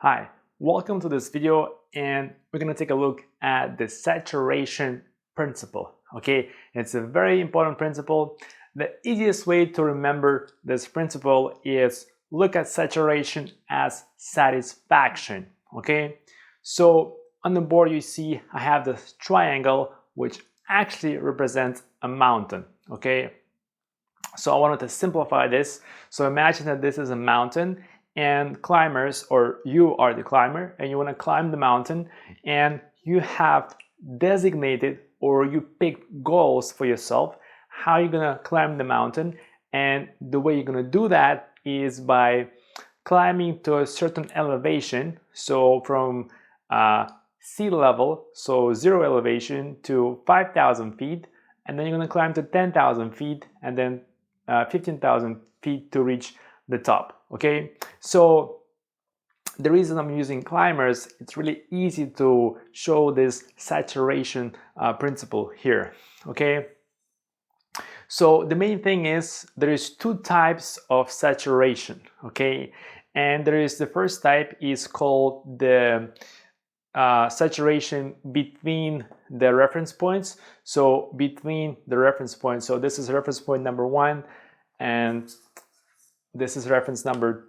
Hi, welcome to this video, and we're going to take a look at the saturation principle. Okay, it's a very important principle. The easiest way to remember this principle is look at saturation as satisfaction. Okay, so on the board you see I have this triangle which actually represents a mountain. Okay, so I wanted to simplify this. So imagine that this is a mountain and climbers, or you are the climber and you want to climb the mountain, and you have designated or you pick goals for yourself how you're going to climb the mountain. And the way you're going to do that is by climbing to a certain elevation. So from sea level, so zero elevation, to 5,000 feet, and then you're going to climb to 10,000 feet, and then 15,000 feet to reach the top. Okay, so the reason I'm using climbers, it's really easy to show this saturation principle here. Okay, so the main thing is there is two types of saturation. Okay, and there is the first type is called the saturation between the reference points. So between the reference points, so this is reference point number 1 and this is reference number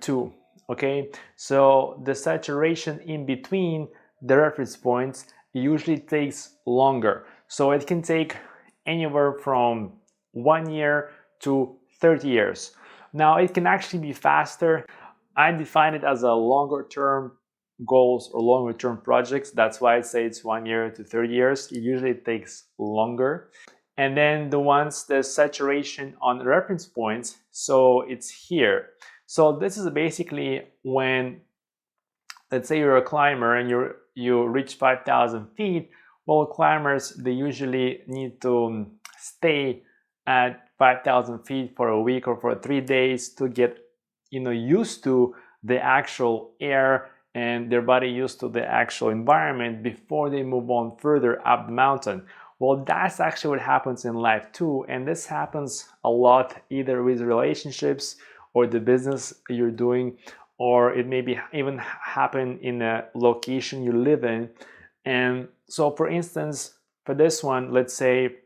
2. Okay, so the saturation in between the reference points usually takes longer. So it can take anywhere from 1 year to 30 years. Now it can actually be faster. I define it as a longer term goals or longer term projects. That's why I say it's 1 year to 30 years. It usually takes longer. And then the saturation on reference points, so it's here. So this is basically when, let's say you're a climber and you reach 5,000 feet. Well, climbers, they usually need to stay at 5,000 feet for a week or for 3 days to get used to the actual air and their body used to the actual environment before they move on further up the mountain. Well, that's actually what happens in life too, and this happens a lot either with relationships or the business you're doing, or it may be even happen in a location you live in. And so for instance, for this one, let's say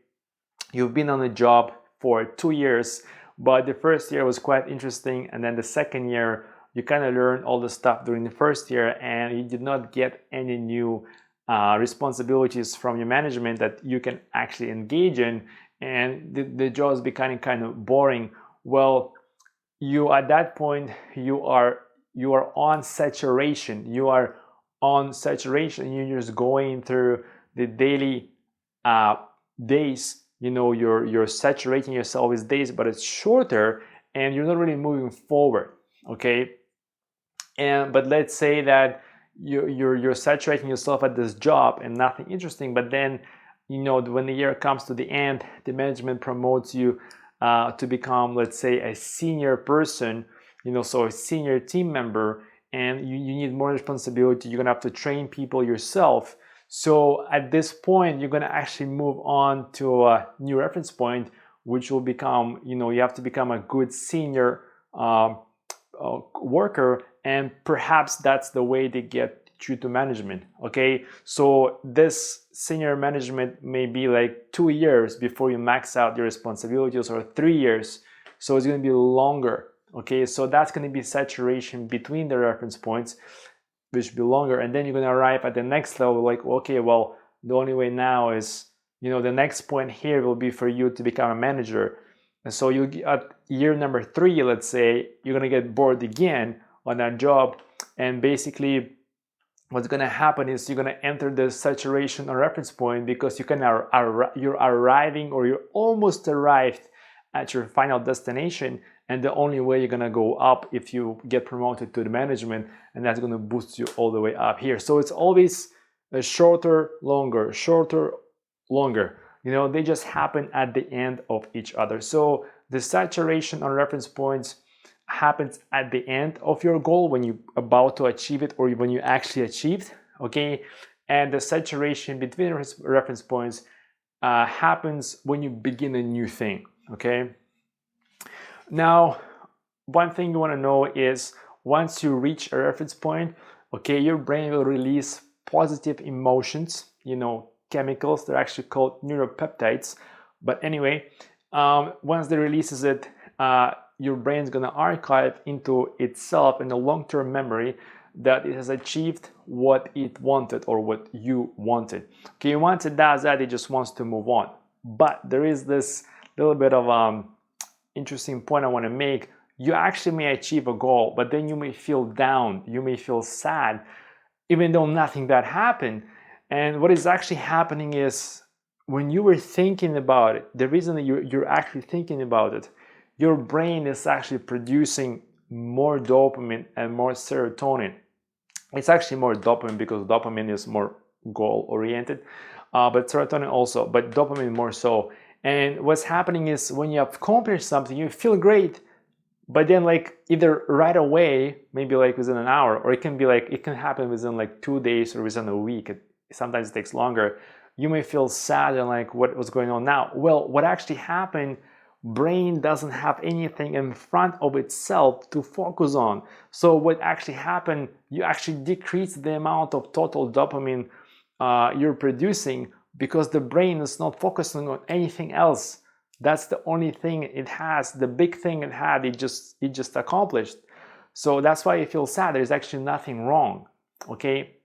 you've been on a job for 2 years, but the first year was quite interesting, and then the second year you kind of learn all the stuff during the first year and you did not get any new responsibilities from your management that you can actually engage in, and the job is becoming kind of boring. Well, you at that point you are on saturation. You're just going through the daily days. You're saturating yourself with days, but it's shorter and you're not really moving forward. Okay, but let's say that you're saturating yourself at this job and nothing interesting, but then when the year comes to the end, the management promotes you to become, let's say, a senior person, so a senior team member, and you need more responsibility. You're gonna have to train people yourself. So at this point you're gonna actually move on to a new reference point, which will become, you have to become a good senior worker, and perhaps that's the way they get you to management. Okay, so this senior management may be like 2 years before you max out your responsibilities, or 3 years, so it's going to be longer. Okay, so that's going to be saturation between the reference points, which will be longer, and then you're going to arrive at the next level, like, okay, well, the only way now is, the next point here will be for you to become a manager. And so you at year number 3, let's say, you're gonna get bored again on that job, and basically what's gonna happen is you're gonna enter the saturation or reference point, because you're arriving, or you're almost arrived at your final destination, and the only way you're gonna go up if you get promoted to the management, and that's gonna boost you all the way up here. So it's always a shorter, longer, shorter, longer. They just happen at the end of each other. So the saturation on reference points happens at the end of your goal, when you're about to achieve it, or when you actually achieved. Okay, and the saturation between reference points happens when you begin a new thing. Okay, now one thing you want to know is once you reach a reference point, okay, your brain will release positive emotions, you know, chemicals. They're actually called neuropeptides. But anyway, once they releases it, your brain's gonna archive into itself in the long-term memory that it has achieved what it wanted or what you wanted. Okay, once it does that, it just wants to move on. But there is this little bit of interesting point I want to make. You actually may achieve a goal, but then you may feel down, you may feel sad, even though nothing bad happened. And what is actually happening is when you were thinking about it, the reason that you're actually thinking about it, your brain is actually producing more dopamine and more serotonin. It's actually more dopamine because dopamine is more goal oriented, but serotonin also, but dopamine more so. And what's happening is when you have accomplished something, you feel great, but then like either right away, maybe like within an hour, or it can be like, it can happen within like 2 days or within a week. Sometimes it takes longer. You may feel sad and like, what was going on now? Well, what actually happened, brain doesn't have anything in front of itself to focus on. So what actually happened, you actually decrease the amount of total dopamine you're producing because the brain is not focusing on anything else. That's the only thing it has, the big thing it had, it just accomplished. So that's why you feel sad. There's actually nothing wrong, okay?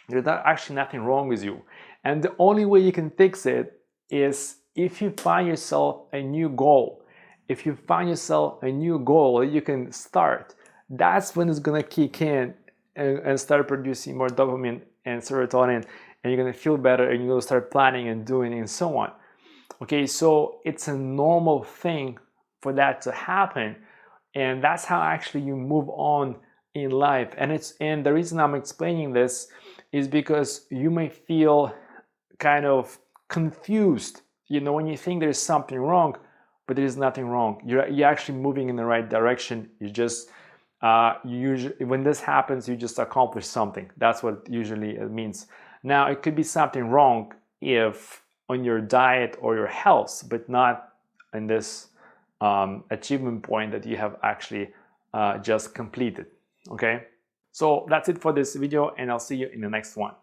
There's actually nothing wrong with you. And the only way you can fix it is if you find yourself a new goal. If you find yourself a new goal you can start, that's when it's gonna kick in and start producing more dopamine and serotonin, and you're gonna feel better and you're gonna start planning and doing and so on. Okay, so it's a normal thing for that to happen, and that's how actually you move on in life. And the reason I'm explaining this is because you may feel kind of confused, you know, when you think there's something wrong, but there's nothing wrong. You're actually moving in the right direction. You just usually when this happens, you just accomplish something. That's what usually it means. Now it could be something wrong if on your diet or your health, but not in this achievement point that you have actually just completed. Okay, so that's it for this video, and I'll see you in the next one.